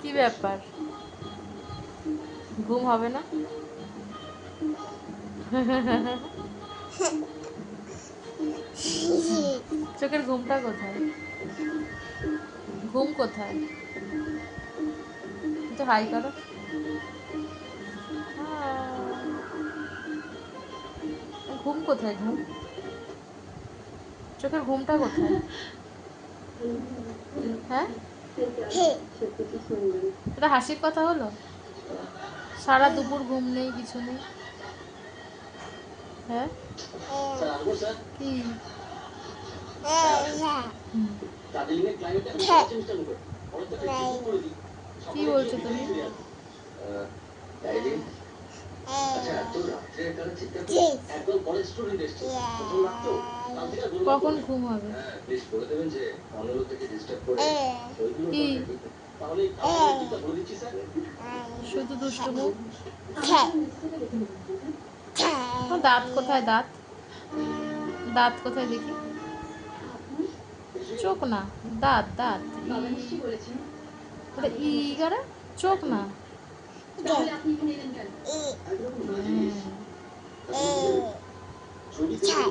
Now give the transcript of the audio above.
কি ব্যাপার, ঘুম হবে না? চোখের ঘুমটা কোথায়? ঘুম কোথায়? তো হাই করো। ঘুম কোথায়? ঘুম, চোখের ঘুমটা কোথায়? হ্যাঁ, এটা হাসির কথা হলো? সারা দুপুর ঘুম নেই, কিছু নেই। হ্যাঁ, কি? হুম, কি বলছো তুমি? কখন ঘুম হবে? কি? শুধু দুষ্টুমু। তোমার দাঁত কোথায়? দাঁত, দাঁত কোথায় দেখি? চোখ না, দাঁত, দাঁত। ওটা ই করে, চোখ না। হ্যাঁ।